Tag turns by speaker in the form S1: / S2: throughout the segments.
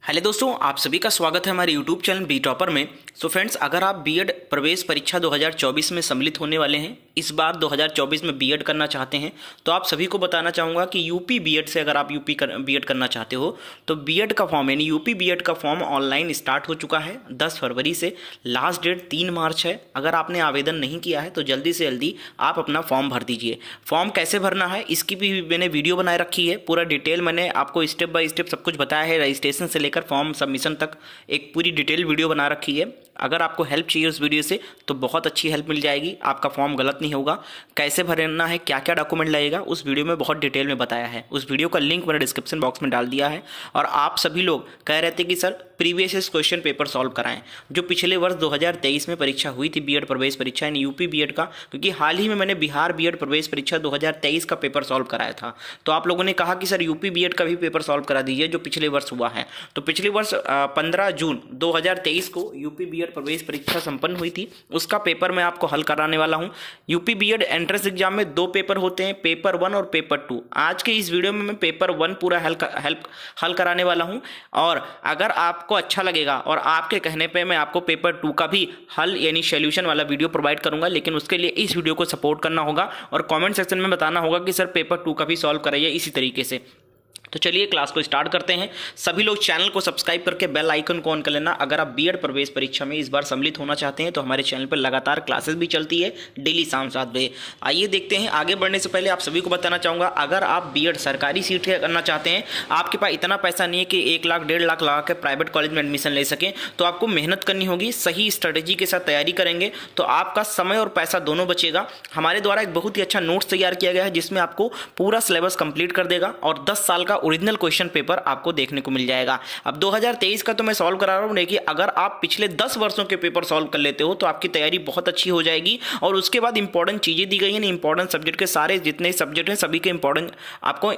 S1: Hello दोस्तों, आप सभी का स्वागत है हमारे यूट्यूब चैनल बी टॉपर में। सो फ्रेंड्स, अगर आप बीएड प्रवेश परीक्षा 2024 में सम्मिलित होने वाले हैं, इस बार 2024 में बीएड करना चाहते हैं, तो आप सभी को बताना चाहूँगा कि यूपी बीएड से अगर आप बीएड करना चाहते हो तो बीएड का फॉर्म यानी यूपी बीएड का फॉर्म ऑनलाइन स्टार्ट हो चुका है 10 फरवरी से। लास्ट डेट 3 मार्च है। अगर आपने आवेदन नहीं किया है तो जल्दी से जल्दी आप अपना फॉर्म भर दीजिए। फॉर्म कैसे भरना है इसकी भी मैंने वीडियो बनाए रखी है, पूरा डिटेल मैंने आपको स्टेप बाय स्टेप सब कुछ बताया है। रजिस्ट्रेशन से लेकर फॉर्म सबमिशन तक एक पूरी डिटेल वीडियो बना रखी है। अगर आपको हेल्प चाहिए उस वीडियो से तो बहुत अच्छी हेल्प मिल जाएगी, आपका फॉर्म गलत नहीं होगा। कैसे भरना है, क्या क्या डॉक्यूमेंट लगेगा, उस वीडियो में बहुत डिटेल में बताया है। उस वीडियो का लिंक मैंने डिस्क्रिप्शन बॉक्स में डाल दिया है। और आप सभी लोग कह रहे थे कि sir previous question paper solve कराएं, जो पिछले वर्ष 2023 में परीक्षा हुई थी बीएड प्रवेश परीक्षा यानी यूपी बीएड का, क्योंकि हाल ही में मैंने बिहार बीएड प्रवेश परीक्षा 2023 का पेपर सॉल्व कराया था। तो आप लोगों ने कहा कि सर यूपी बीएड का भी पेपर सॉल्व करा दीजिए जो पिछले वर्ष हुआ है। तो पिछले वर्ष 15 जून 2023 को यूपी बीएड प्रवेश परीक्षा संपन्न हुई थी, उसका पेपर मैं आपको हल कराने वाला हूं। यूपी बीएड एंट्रेंस एग्जाम में 2 पेपर होते हैं, पेपर 1 और पेपर 2। आज के इस वीडियो में मैं पेपर 1 पूरा हल कराने वाला हूं। और अगर आपको अच्छा लगेगा और आपके कहने पे मैं आपको पेपर 2 का भी हल यानी सॉल्यूशन वाला वीडियो प्रोवाइड करूंगा, लेकिन उसके लिए इस वीडियो को सपोर्ट करना होगा और कमेंट सेक्शन में बताना होगा कि सर पेपर 2 का भी सॉल्व कराइए इसी तरीके से। तो चलिए क्लास को स्टार्ट करते हैं। सभी लोग चैनल को सब्सक्राइब करके बेल आइकन को ऑन कर लेना। अगर आप बीएड प्रवेश परीक्षा में इस बार सम्मिलित होना चाहते हैं तो हमारे चैनल पर लगातार क्लासेस भी चलती है डेली शाम 7 बजे। आइए देखते हैं। आगे बढ़ने से पहले आप सभी को बताना चाहूँगा, अगर आप बीएड सरकारी सीट करना चाहते हैं, आपके पास इतना पैसा नहीं है कि 1 लाख 1.5 लाख लगा के प्राइवेट कॉलेज में एडमिशन ले सकें, तो आपको मेहनत करनी होगी। सही स्ट्रेटेजी के साथ तैयारी करेंगे तो आपका समय और पैसा दोनों बचेगा। हमारे द्वारा एक बहुत ही अच्छा नोट्स तैयार किया गया है जिसमें आपको पूरा सिलेबस कंप्लीट कर देगा और 10 साल का ओरिजिनल क्वेश्चन पेपर आपको देखने को मिल जाएगा। अब 2023 का तो मैं सॉल्व करा रहा हूं, लेकिन अगर आप पिछले 10 वर्षों के पेपर सॉल्व कर लेते हो तो आपकी तैयारी बहुत अच्छी हो जाएगी। और उसके बाद इंपॉर्टेंट चीजें दी गई हैं, इंपॉर्टेंट सब्जेक्ट के सारे जितने सब्जेक्ट हैं सभी के इंपॉर्टेंट आपको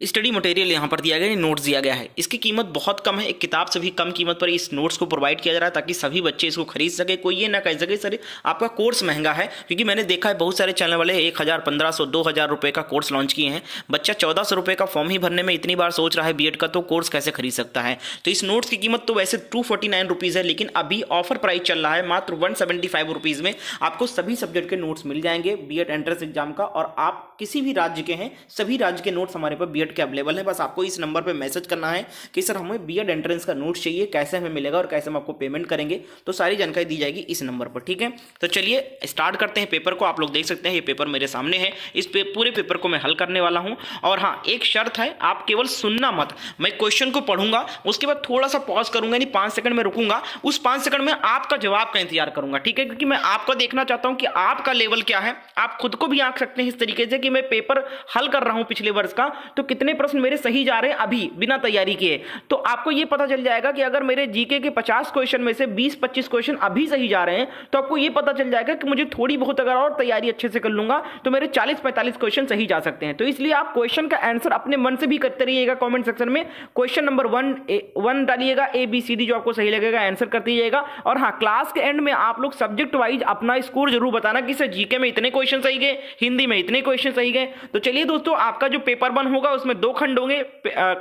S1: स्टडी मटेरियल यहाँ पर दिया गया है, नोट्स दिया गया है। इसकी कीमत बहुत कम है, एक किताब से भी कम कीमत पर इस नोट्स को प्रोवाइड किया जा रहा है ताकि सभी बच्चे इसको खरीद सके। कोई ये ना कह सके सर आपका कोर्स महंगा है, क्योंकि मैंने देखा है बहुत सारे चैनल वाले 1000, 1500, 2000 रुपये का कोर्स लॉन्च किए हैं। बच्चा 1400 रुपये का फॉर्म ही भरने में इतनी बार सोच रहा है बीएड का, तो कोर्स कैसे खरीद सकता है। तो इस नोट्स की कीमत तो वैसे 249 रुपीज़ है, लेकिन अभी ऑफर प्राइस चल रहा है मात्र 175 रुपीज़ में आपको सभी सब्जेक्ट के नोट्स मिल जाएंगे बीएड एंट्रेंस एग्जाम का। और आप किसी भी राज्य के हैं, सभी राज्य के नोट्स हमारे पास बीएड के अवेलेबल है। बस आपको इस नंबर पे मैसेज करना है कि सर हमें बीएड एंट्रेंस का नोट चाहिए, कैसे हमें मिलेगा और कैसे हम आपको पेमेंट करेंगे, तो सारी जानकारी दी जाएगी इस नंबर पर। ठीक है, तो चलिए स्टार्ट करते हैं पेपर को। आप लोग देख सकते हैं ये पेपर मेरे सामने है। इस पूरे पेपर को मैं हल करने वाला हूं। और हाँ, एक शर्त है, आप केवल सुनना मत। मैं क्वेश्चन को पढ़ूंगा, उसके बाद थोड़ा सा पॉज करूंगा, यानी 5 सेकंड में रुकूंगा। उस 5 सेकंड में आपका जवाब का इंतजार करूंगा। ठीक है, क्योंकि मैं आपको देखना चाहता हूं कि आपका लेवल क्या है। आप खुद को भी आंक सकते हैं इस तरीके से कि मैं पेपर हल कर रहा हूं पिछले वर्ष का, तो कितने प्रश्न मेरे सही जा रहे हैं अभी बिना तैयारी किए। तो आपको यह पता चल जाएगा कि अगर मेरे जीके के 50 क्वेश्चन में से 20-25 क्वेश्चन अभी सही जा रहे हैं, तो आपको यह पता चल जाएगा कि मुझे थोड़ी बहुत अगर और तैयारी अच्छे से कर लूंगा तो मेरे 40-45 क्वेश्चन सही जा सकते हैं। तो इसलिए आप क्वेश्चन का आंसर अपने मन से भी करते रहिएगा। कमेंट सेक्शन में क्वेश्चन नंबर 1 डालिएगा, ABCD जो आपको सही लगेगा आंसर कर दीजिएगा। और हाँ, क्लास के एंड में आप लोग सब्जेक्ट वाइज अपना स्कोर जरूर बताना कि सर जीके में इतने क्वेश्चन सही गए, हिंदी में इतने क्वेश्चन सही गए। तो चलिए दोस्तों, आपका जो पेपर 1 होगा उसमें 2 खंड होंगे।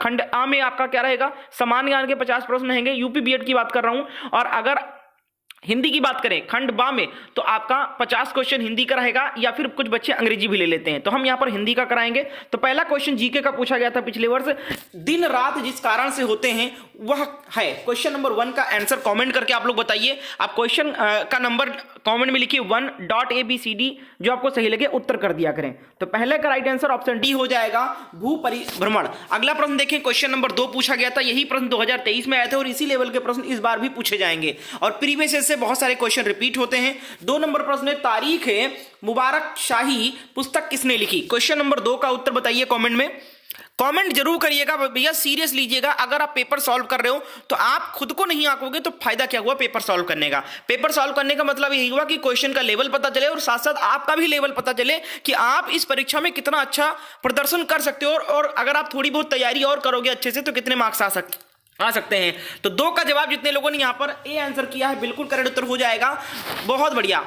S1: खंड आ में आपका क्या रहेगा, सामान्य ज्ञान के 50 प्रश्न रहेंगे, यूपी बीएड की बात कर रहा हूं। और अगर हिंदी की बात करें खंड बा में, तो आपका 50 क्वेश्चन हिंदी का रहेगा, या फिर कुछ बच्चे अंग्रेजी भी ले लेते हैं, तो हम यहां पर हिंदी का कराएंगे। तो पहला क्वेश्चन जीके का पूछा गया था पिछले वर्ष, दिन रात जिस कारण से होते हैं वह है। क्वेश्चन नंबर 1 का आंसर कमेंट करके आप लोग बताइए। आप क्वेश्चन का नंबर कमेंट में लिखिए 1.ABCD, जो आपको सही लगे उत्तर कर दिया करें। तो पहले का राइट आंसर ऑप्शन डी हो जाएगा, भू परिभ्रमण। अगला प्रश्न देखें, क्वेश्चन नंबर 2 पूछा गया था। यही प्रश्न 2023 में आए थे और इसी लेवल के प्रश्न इस बार भी पूछे जाएंगे। और प्रीवियस से बहुत सारे क्वेश्चन रिपीट होते हैं। 2 नंबर प्रश्न है, तारीख है मुबारक शाही पुस्तक किसने लिखी। क्वेश्चन नंबर 2 का उत्तर बताइए कमेंट में। कमेंट जरूर करिएगा भैया, सीरियस लीजिएगा। अगर आप पेपर सॉल्व कर रहे हो तो आप खुद को नहीं आंकोगे तो फायदा क्या हुआ पेपर सॉल्व करने का। पेपर सॉल्व करने का मतलब यही हुआ कि क्वेश्चन का लेवल पता चले और साथ साथ आपका भी लेवल पता चले कि आप इस परीक्षा में कितना अच्छा प्रदर्शन कर सकते हो। और अगर आप थोड़ी बहुत तैयारी और करोगे अच्छे से तो कितने मार्क्स आ सकते हैं। तो 2 का जवाब जितने लोगों ने यहां पर ए आंसर किया है बिल्कुल करेक्ट उत्तर हो जाएगा। बहुत बढ़िया।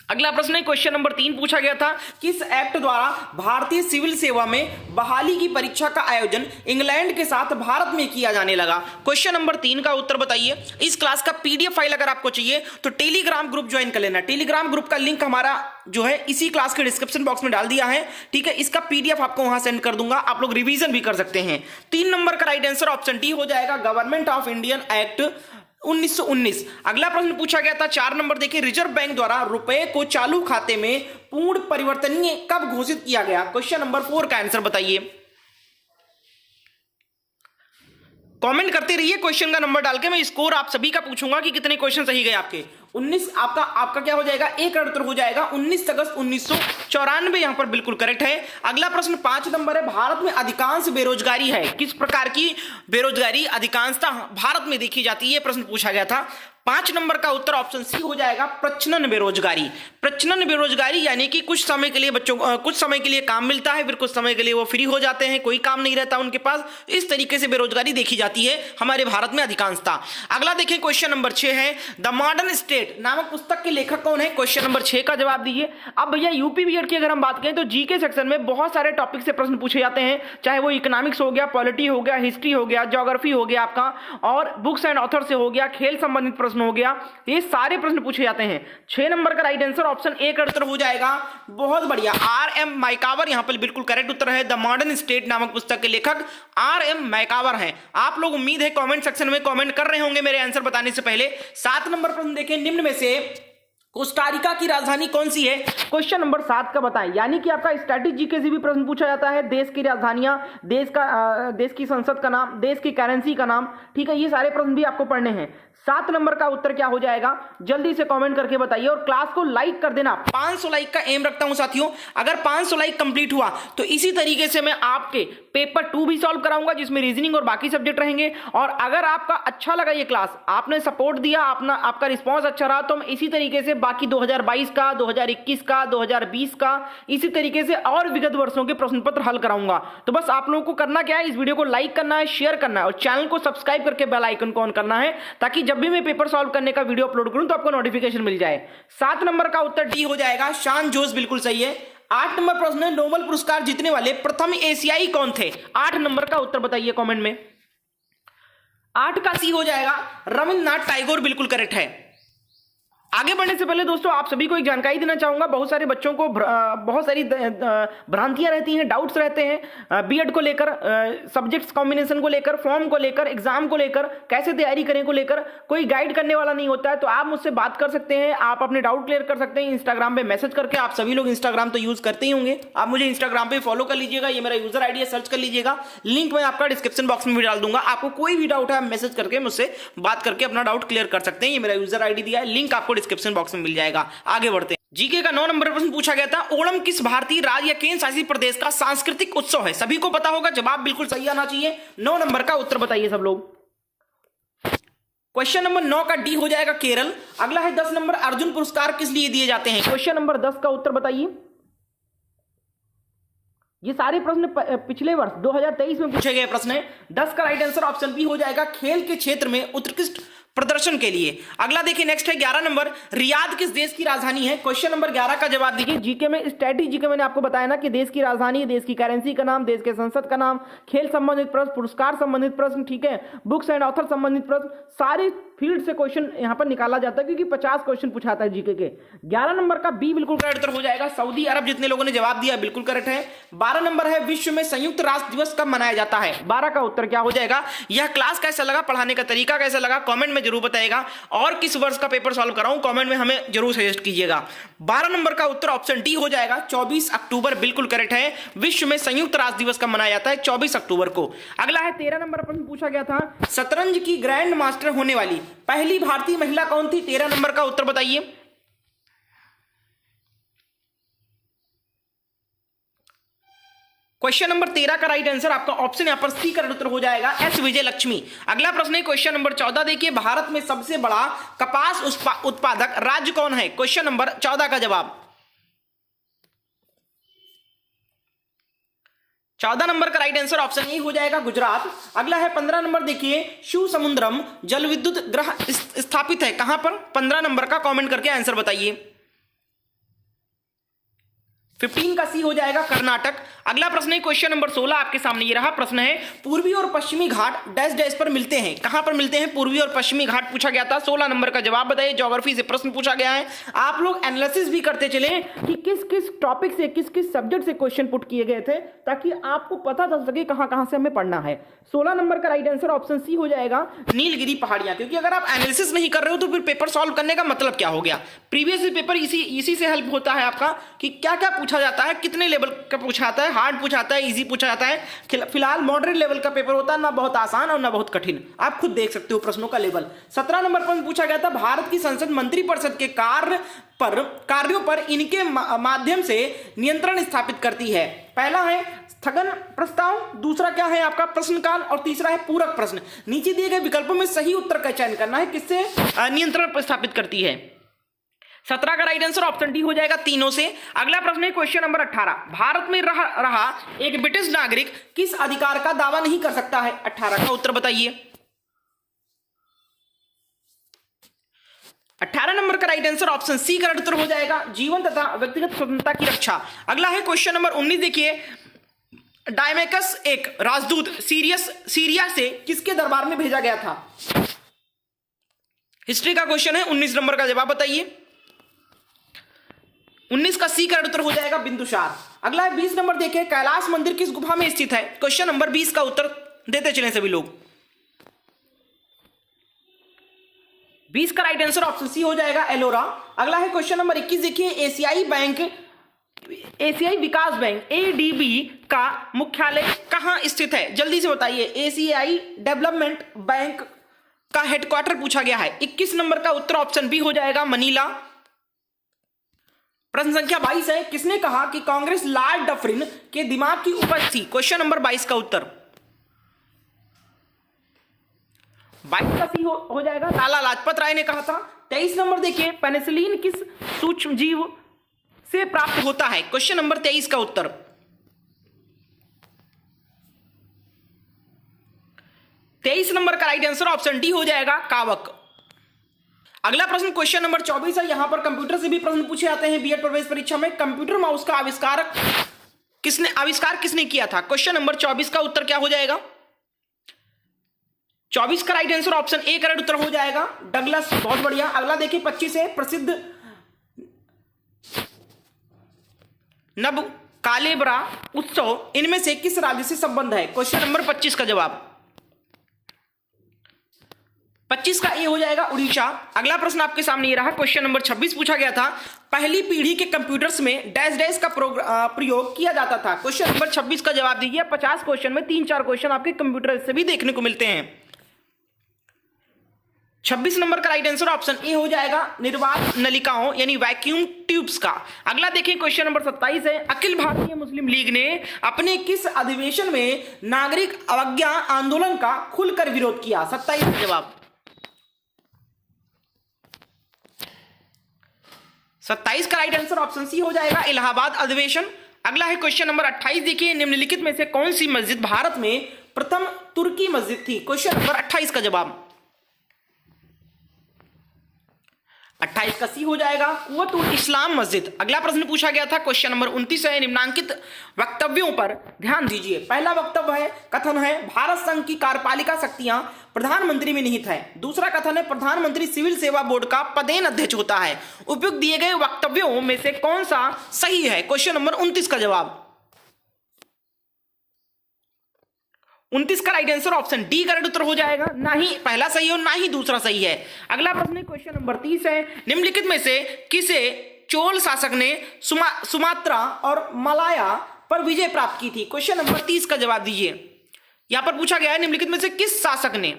S1: अगला प्रश्न है क्वेश्चन नंबर 3 पूछा गया था, किस एक्ट द्वारा भारतीय सिविल सेवा में बहाली की परीक्षा का आयोजन इंग्लैंड के साथ भारत में किया जाने लगा? क्वेश्चन नंबर 3 का उत्तर बताइए। इस क्लास का पीडीएफ फाइल अगर आपको चाहिए तो टेलीग्राम ग्रुप ज्वाइन कर लेना। टेलीग्राम ग्रुप का लिंक हमारा जो है इसी क्लास के डिस्क्रिप्शन बॉक्स में डाल दिया है, ठीक है। इसका पीडीएफ आपको वहां सेंड कर दूंगा, आप लोग रिवीजन भी कर सकते हैं। 3 नंबर का राइट आंसर ऑप्शन डी हो जाएगा, गवर्नमेंट ऑफ इंडियन एक्ट 1919। अगला प्रश्न पूछा गया था 4 नंबर, देखिए, रिजर्व बैंक द्वारा रुपए को चालू खाते में पूर्ण परिवर्तनीय कब घोषित किया गया? क्वेश्चन नंबर 4 का आंसर बताइए। कमेंट करते रहिए क्वेश्चन का नंबर डाल के, मैं स्कोर आप सभी का पूछूंगा कि कितने क्वेश्चन सही गए आपके। 19 आपका क्या हो जाएगा? एक उत्तर हो जाएगा 19 अगस्त 1994 यहां पर बिल्कुल करेक्ट है। अगला प्रश्न 5 नंबर है, भारत में अधिकांश बेरोजगारी है, किस प्रकार की बेरोजगारी अधिकांशता भारत में देखी जाती है? प्रश्न पूछा गया था। 5 नंबर का उत्तर ऑप्शन सी हो जाएगा, प्रच्छन्न बेरोजगारी। प्रच्छन्न बेरोजगारी यानी कि कुछ समय के लिए कुछ समय के लिए काम मिलता है, फिर कुछ समय के लिए वो फ्री हो जाते हैं, कोई काम नहीं रहता उनके पास, इस तरीके से बेरोजगारी देखी जाती है हमारे भारत में अधिकांशता। अगला देखें क्वेश्चन नंबर 6 है, द मॉडर्न स्टेट नामक पुस्तक के लेखक कौन है? क्वेश्चन नंबर 6 का जवाब दीजिए। अब भैया यूपी बीएड की अगर हम बात करें तो जीके सेक्शन में बहुत सारे टॉपिक से प्रश्न पूछे जाते हैं, चाहे वो इकोनॉमिक्स हो गया, पॉलिटी हो गया, हिस्ट्री हो गया, ज्योग्राफी हो गया आपका, और बुक्स एंड ऑथर से हो गया, खेल संबंधित प्रश्न हो गया, ये सारे प्रश्न पूछे जाते हैं। 6 नंबर का राइट आंसर ऑप्शन ए का उत्तर हो जाएगा। बहुत बढ़िया, आर.एम. मैकावर यहां पर बिल्कुल करेक्ट उत्तर है। द मॉडर्न स्टेट नामक पुस्तक के लेखक आर.एम. मैकावर हैं। आप लोग उम्मीद है कमेंट सेक्शन में कमेंट कर रहे होंगे मेरे आंसर बताने से पहले। 7 नंबर प्रश्न देखें, निम्न में से कोस्टारिका की राजधानी कौन सी है? क्वेश्चन नंबर 7 का बताएं। यानी कि आपका स्टैटिक जीके से भी प्रश्न पूछा जाता है, देश की राजधानियां, देश की संसद का नाम, देश की करेंसी का नाम, ठीक है, ये सारे प्रश्न भी आपको पढ़ने हैं। 7 नंबर का उत्तर क्या हो जाएगा? जल्दी से कमेंट करके बताइए और क्लास को लाइक कर देना। 500 लाइक का एम रखता हूं साथियों। अगर 500 लाइक कंप्लीट हुआ तो इसी तरीके से मैं आपके पेपर 2 भी सॉल्व कराऊंगा, जिसमें रीजनिंग और बाकी सब्जेक्ट रहेंगे। और अगर आपका अच्छा लगा ये क्लास, आपने सपोर्ट दिया, आपका रिस्पॉन्स अच्छा रहा, तो मैं इसी तरीके से बाकी 2022 का, 2021 का, 2020 का, इसी तरीके से और विगत वर्षों के प्रश्न पत्र हल कराऊंगा। तो बस आप लोगों को करना क्या है, इस वीडियो को लाइक करना है, शेयर करना है और चैनल को सब्सक्राइब करके बेल आइकन को ऑन करना है, ताकि जब भी मैं पेपर सॉल्व करने का वीडियो अपलोड करूं तो आपको नोटिफिकेशन मिल जाए। 7 नंबर का उत्तर डी हो जाएगा, शान जोस, बिल्कुल सही है। 8 नंबर प्रश्न है, नोबेल पुरस्कार जीतने वाले प्रथम एशियाई कौन थे? 8 नंबर का उत्तर बताइए कमेंट में। 8 का सी हो जाएगा, रविंद्रनाथ टैगोर, बिल्कुल करेक्ट है। आगे बढ़ने से पहले दोस्तों आप सभी को एक जानकारी देना चाहूंगा। बहुत सारे बच्चों को बहुत सारी भ्रांतियां रहती हैं, डाउट्स रहते हैं बीएड को लेकर, सब्जेक्ट्स कॉम्बिनेशन को लेकर, फॉर्म को लेकर, एग्जाम को लेकर, कैसे तैयारी करें को लेकर। कोई गाइड करने वाला नहीं होता है, तो आप मुझसे बात कर सकते हैं, आप अपने डाउट क्लियर कर सकते हैं इंस्टाग्राम पे मैसेज करके। आप सभी लोग इंस्टाग्राम तो यूज करते ही होंगे, आप मुझे इंस्टाग्राम पे फॉलो कर लीजिएगा, ये मेरा यूजर आईडी है, सर्च कर लीजिएगा, लिंक मैं आपका डिस्क्रिप्शन बॉक्स में भी डाल दूंगा। आपको कोई भी डाउट है आप मैसेज करके मुझसे बात करके अपना डाउट क्लियर कर सकते हैं। ये मेरा यूजर आईडी दिया है, लिंक आपको डिस्क्रिप्शन बॉक्स में मिल जाएगा। आगे बढ़ते हैं। जीके का 9 नंबर प्रश्न पूछा गया था, ओणम किस भारतीय राज्य या केंद्र शासित प्रदेश का सांस्कृतिक उत्सव है? सभी को पता होगा, जवाब बिल्कुल सही आना चाहिए। 9 नंबर का उत्तर बताइए सब लोग। क्वेश्चन नंबर 9 का डी हो जाएगा, केरल। अगला है 10 नंबर, अर्जुन पुरस्कार किस लिए दिए जाते हैं? क्वेश्चन नंबर 10 का उत्तर बताइए। ये सारे प्रश्न पिछले वर्ष 2023 में पूछे गए प्रश्न है। 10 का राइट आंसर ऑप्शन बी हो जाएगा, खेल के क्षेत्र में उत्कृष्ट प्रदर्शन के लिए। अगला देखिए, नेक्स्ट है 11 नंबर, रियाद किस देश की राजधानी है? क्वेश्चन नंबर 11 का जवाब दीजिए। जीके में, स्टैटिक जीके मैंने आपको बताया ना कि देश की राजधानी, देश की करेंसी का नाम, देश के संसद का नाम, खेल संबंधित प्रश्न, पुरस्कार संबंधित प्रश्न, ठीक है, बुक्स एंड ऑथर संबंधित प्रश्न, सारे फील्ड से क्वेश्चन यहां पर निकाला जाता है, क्योंकि 50 क्वेश्चन पूछाता है जीके के। 11 नंबर का बी बिल्कुल करेक्ट उत्तर हो जाएगा, सऊदी अरब। जितने लोगों ने जवाब दिया बिल्कुल करेक्ट है। 12 नंबर है, विश्व में संयुक्त राष्ट्र दिवस कब मनाया जाता है? 12 का उत्तर क्या हो जाएगा? यह क्लास कैसा लगा, पढ़ाने का तरीका कैसा लगा, कमेंट में जरूर बताएगा। और किस वर्ष का पेपर सॉल्व कराऊं, कमेंट में हमें जरूर सजेस्ट कीजिएगा। 12 नंबर का उत्तर ऑप्शन डी हो जाएगा, 24 अक्टूबर, बिल्कुल करेक्ट है। विश्व में संयुक्त राष्ट्र दिवस कब मनाया जाता है? 24 अक्टूबर को। अगला है 13 नंबर प्रश्न पूछा गया था, शतरंज की ग्रैंड मास्टर होने वाली पहली भारतीय महिला कौन थी? 13 नंबर का उत्तर बताइए। क्वेश्चन नंबर 13 का राइट आंसर आपका ऑप्शन यहां पर सी का उत्तर हो जाएगा, एस विजय लक्ष्मी। अगला प्रश्न है क्वेश्चन नंबर 14, देखिए, भारत में सबसे बड़ा कपास उत्पादक राज्य कौन है? क्वेश्चन नंबर 14 का जवाब। 14 नंबर का राइट आंसर ऑप्शन ए हो जाएगा, गुजरात। अगला है 15 नंबर, देखिए, शिव समुद्रम जल विद्युत ग्रह स्थापित है कहां पर? 15 नंबर का कमेंट करके आंसर बताइए। 15 का सी हो जाएगा कर्नाटक। अगला प्रश्न है क्वेश्चन नंबर 16 आपके सामने ये रहा। प्रश्न है पूर्वी और पश्चिमी घाट डैश डैश पर मिलते हैं, कहां पर मिलते हैं? पूर्वी और पश्चिमी घाट पूछा गया था। 16 नंबर का जवाब बताइए। ज्योग्राफी से प्रश्न पूछा गया है। आप लोग एनालिसिस भी करते चले कि किस किस टॉपिक से, किस किस सब्जेक्ट से क्वेश्चन पुट किए गए थे, ताकि आपको पता चल सके कहां कहां से हमें पढ़ना है। 16 नंबर का राइट आंसर ऑप्शन सी हो जाएगा, नीलगिरी पहाड़ियां। क्योंकि अगर आप एनालिसिस नहीं कर रहे हो तो फिर पेपर सॉल्व करने का मतलब क्या हो गया? प्रीवियस पेपर इसी से हेल्प होता है आपका कि क्या क्या पूछा जाता है, कितने लेवल का पूछा जाता है, हार्ड पूछा जाता है, इजी पूछा जाता है। फिलहाल मॉडरेट लेवल का पेपर होता है, ना बहुत आसान और ना बहुत कठिन। आप खुद देख सकते हो प्रश्नों का लेवल। 17 नंबर पर पूछा गया था भारत की संसद मंत्रिपरिषद के कार्यों पर इनके माध्यम से नियंत्रण स्थापित करती है। पहला है स्थगन प्रस्ताव, दूसरा क्या है आपका प्रश्नकाल, और तीसरा है पूरक प्रश्न। नीचे दिए गए विकल्पों में सही उत्तर का चयन करना है, किससे नियंत्रण स्थापित करती है। 17 का राइट आंसर ऑप्शन डी हो जाएगा, तीनों से। अगला प्रश्न है क्वेश्चन नंबर 18। भारत में रहा एक ब्रिटिश नागरिक किस अधिकार का दावा नहीं कर सकता है? 18 का उत्तर बताइए। 18 नंबर का राइट आंसर ऑप्शन सी का उत्तर हो जाएगा, जीवन तथा व्यक्तिगत स्वतंत्रता की रक्षा। अगला है क्वेश्चन नंबर 19। देखिए, डायमेकस एक राजदूत सीरिया से किसके दरबार में भेजा गया था? हिस्ट्री का क्वेश्चन है। 19 नंबर का जवाब बताइए। 19 का सी का उत्तर हो जाएगा बिंदुसार। अगला है 20 नंबर। देखिए, कैलाश मंदिर किस गुफा में स्थित है? क्वेश्चन नंबर 20 का उत्तर देते चलें सभी लोग। 20 का राइट आंसर ऑप्शन सी हो जाएगा, एलोरा। अगला है क्वेश्चन नंबर 21। देखिए, एशियाई विकास बैंक एडीबी का मुख्यालय कहां स्थित है? जल्दी से बताइए। एशियाई डेवलपमेंट बैंक का हेडक्वार्टर पूछा गया है। 21 नंबर का उत्तर ऑप्शन बी हो जाएगा, मनीला। प्रश्न संख्या 22 है। किसने कहा कि कांग्रेस लॉर्ड डफरिन के दिमाग की उपज थी? क्वेश्चन नंबर 22 का उत्तर 22 का सी हो जाएगा, लाला लाजपत राय ने कहा था। 23 नंबर देखिए, पेनिसिलिन किस सूक्ष्म जीव से प्राप्त होता है? क्वेश्चन नंबर 23 का उत्तर 23 नंबर का राइट आंसर ऑप्शन डी हो जाएगा, कावक। अगला प्रश्न क्वेश्चन नंबर 24 है। यहां पर कंप्यूटर से भी प्रश्न पूछे जाते हैं बीएड प्रवेश परीक्षा में। कंप्यूटर माउस का आविष्कार किसने किया था? क्वेश्चन नंबर 24 का उत्तर क्या हो जाएगा? 24 का right answer option A correct उत्तर हो जाएगा, डगलस। बहुत बढ़िया। अगला देखिए 25 है। प्रसिद्ध नब कालेबरा उत्सव इनमें से किस राज्य से संबंध है? क्वेश्चन नंबर 25 का जवाब 25 का ए हो जाएगा, उड़ीसा। अगला प्रश्न आपके सामने ये रहा। क्वेश्चन नंबर 26 पूछा गया था, पहली पीढ़ी के कंप्यूटर्स में डैश डैश का प्रयोग किया जाता था। क्वेश्चन नंबर 26 का जवाब दीजिए। 50 क्वेश्चन में 3-4 क्वेश्चन आपके कंप्यूटर से भी देखने को मिलते हैं। 26 नंबर का राइट आंसर ऑप्शन ए हो जाएगा, निर्वात नलिकाओं यानी वैक्यूम ट्यूब्स का। अगला देखिए क्वेश्चन नंबर 27 है। अखिल भारतीय मुस्लिम लीग ने अपने किस अधिवेशन में नागरिक अवज्ञा आंदोलन का खुलकर विरोध किया? 27 का जवाब 27 का राइट आंसर ऑप्शन सी हो जाएगा, इलाहाबाद अधिवेशन। अगला है क्वेश्चन नंबर 28। देखिए, निम्नलिखित में से कौन सी मस्जिद भारत में प्रथम तुर्की मस्जिद थी? क्वेश्चन नंबर 28 का जवाब 28 का सी हो जाएगा, कुव्वतुल इस्लाम मस्जिद। अगला प्रश्न पूछा गया था क्वेश्चन नंबर 29 है। निम्नांकित वक्तव्यों पर ध्यान दीजिए। पहला वक्तव्य है, कथन है भारत संघ की कार्यपालिका शक्तियां प्रधानमंत्री में निहित है। दूसरा कथन है प्रधानमंत्री सिविल सेवा बोर्ड का पदेन अध्यक्ष होता है। उपयुक्त दिए गए वक्तव्यों में से कौन सा सही है? क्वेश्चन नंबर 29 का जवाब 29 का right answer option D correct उत्तर हो जाएगा। ना ही पहला सही है और ना ही दूसरा सही है। अगला प्रश्न क्वेश्चन नंबर 30 है। निम्नलिखित में से किसे चोल शासक ने सुमात्रा और मलाया पर विजय प्राप्त की थी? क्वेश्चन नंबर 30 का जवाब दीजिए। यहां पर पूछा गया है निम्नलिखित में से किस शासक ने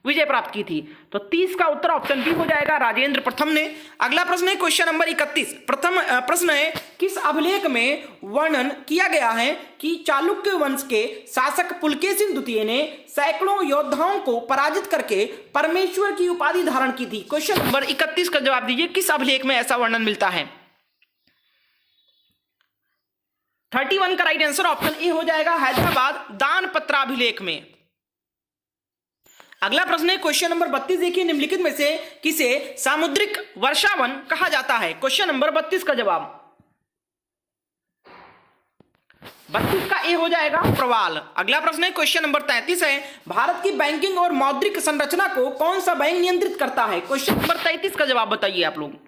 S1: विजय प्राप्त की थी? तो 30 का उत्तर ऑप्शन बी हो जाएगा, राजेंद्र प्रथम ने। अगला प्रश्न है क्वेश्चन नंबर 31। प्रश्न है, किस अभिलेख में वर्णन किया गया है कि चालुक्य वंश के शासक पुलकेशिन द्वितीय ने सैकड़ों योद्धाओं को पराजित करके परमेश्वर की उपाधि धारण की थी? क्वेश्चन नंबर 31 का जवाब दीजिए, किस अभिलेख में ऐसा वर्णन मिलता है? 31 का राइट आंसर ऑप्शन ए हो जाएगा, हैदराबाद दान पत्राभिलेख में। अगला प्रश्न है क्वेश्चन नंबर 32। देखिए, निम्नलिखित में से किसे सामुद्रिक वर्षावन कहा जाता है? क्वेश्चन नंबर 32 का जवाब 32 का ए हो जाएगा प्रवाल। अगला प्रश्न है क्वेश्चन नंबर 33 है, भारत की बैंकिंग और मौद्रिक संरचना को कौन सा बैंक नियंत्रित करता है? क्वेश्चन नंबर 33 का जवाब बताइए आप लोग।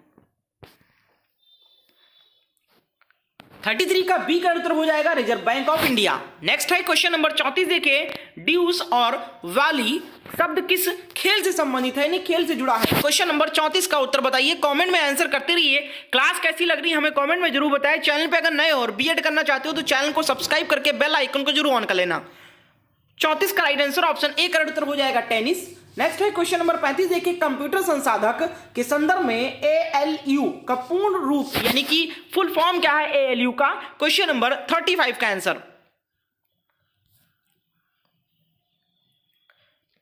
S1: 33 का बी का उत्तर हो जाएगा reserve bank of India. Next है क्वेश्चन नंबर 34, देखिए ड्यूस और वाली शब्द किस खेल से संबंधित है, यानी खेल से जुड़ा है? क्वेश्चन नंबर 34 का उत्तर बताइए, कमेंट में आंसर करते रहिए। क्लास कैसी लग रही है हमें कमेंट में जरूर बताएं। चैनल पे अगर नए हो और बीएड करना चाहते हो तो चैनल को सब्सक्राइब करके बेल आइकन को जरूर ऑन कर लेना। 34 का राइट आंसर ऑप्शन ए का उत्तर हो जाएगा टेनिस। नेक्स्ट है क्वेश्चन नंबर 35, देखिए कंप्यूटर संसाधक के संदर्भ में एएलयू का पूर्ण रूप यानी कि फुल फॉर्म क्या है एएलयू का? क्वेश्चन नंबर 35 का आंसर।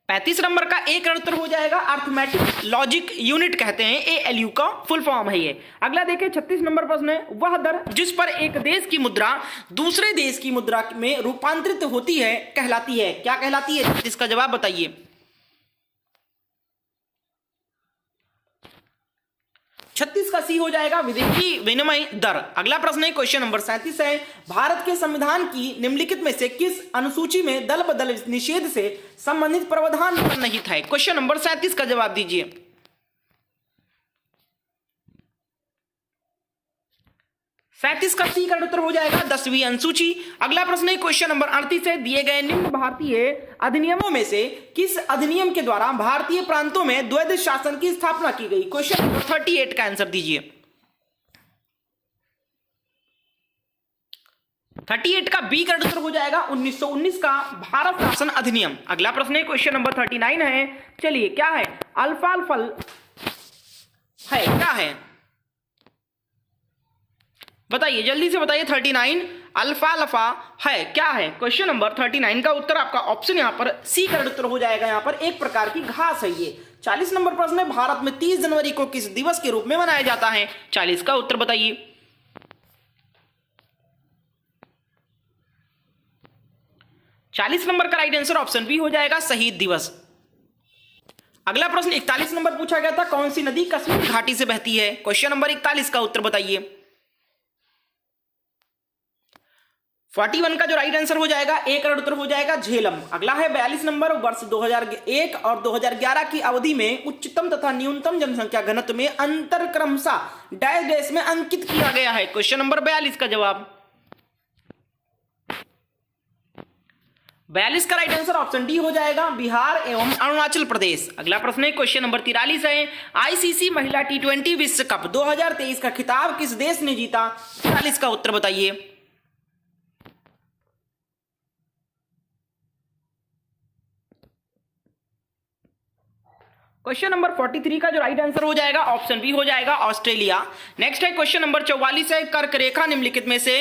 S1: 35 नंबर का एक उत्तर हो जाएगा अर्थमेटिक लॉजिक यूनिट कहते हैं, एएलयू का फुल फॉर्म है ये। अगला देखिए 36 नंबर प्रश्न है, वह दर जिस पर एक देश की मुद्रा दूसरे देश की मुद्रा में रूपांतरित होती है कहलाती है, क्या कहलाती है? इसका जवाब बताइए। 36 का सी हो जाएगा विदेशी विनिमय दर। अगला प्रश्न है क्वेश्चन नंबर 37 है, भारत के संविधान की निम्नलिखित में से किस अनुसूची में दल बदल निषेध से संबंधित प्रावधान निहित है? क्वेश्चन नंबर 37 का जवाब दीजिए। 37 का सी का उत्तर हो जाएगा 10वीं अनुसूची। अगला प्रश्न है क्वेश्चन नंबर 38 है, दिए गए निम्न भारतीय अधिनियमों में से किस अधिनियम के द्वारा भारतीय प्रांतों में द्वैध शासन की स्थापना की गई? क्वेश्चन नंबर 38 का आंसर दीजिए। 38 का बी का उत्तर हो जाएगा 1919 का भारत शासन अधिनियम। अगला प्रश्न है क्वेश्चन नंबर 39 है, चलिए क्या है? अल्फा फल है, क्या है बताइए, जल्दी से बताइए। 39 अल्फा है, क्या है? क्वेश्चन नंबर 39 का उत्तर आपका ऑप्शन यहां पर सी का उत्तर हो जाएगा। यहां पर एक प्रकार की घास है ये। 40 नंबर प्रश्न है, भारत में 30 जनवरी को किस दिवस के रूप में मनाया जाता है? 40 का उत्तर बताइए। 40 नंबर का राइट आंसर ऑप्शन बी हो जाएगा शहीद दिवस। अगला प्रश्न 41 नंबर पूछा गया था, कौन सी नदी कश्मीर घाटी से बहती है? क्वेश्चन नंबर 41 का उत्तर बताइए। 41 का जो राइट आंसर हो जाएगा ए का उत्तर हो जाएगा झेलम। अगला है 42 नंबर, वर्ष 2001 और 2011 की अवधि में उच्चतम तथा न्यूनतम जनसंख्या घनत्व में अंतर क्रमशः डैश डैश में अंकित किया गया है? क्वेश्चन नंबर 42 का जवाब। 42 का राइट आंसर ऑप्शन डी हो जाएगा बिहार एवं अरुणाचल प्रदेश। अगला प्रश्न है क्वेश्चन नंबर 43 है, आईसीसी महिला टी20 विश्व कप 2023 का खिताब किस देश ने जीता? 43 का उत्तर बताइए। क्वेश्चन नंबर 43 का जो राइट आंसर हो जाएगा ऑप्शन बी हो जाएगा ऑस्ट्रेलिया। नेक्स्ट है क्वेश्चन नंबर 44 है, कर्क रेखा निम्नलिखित में से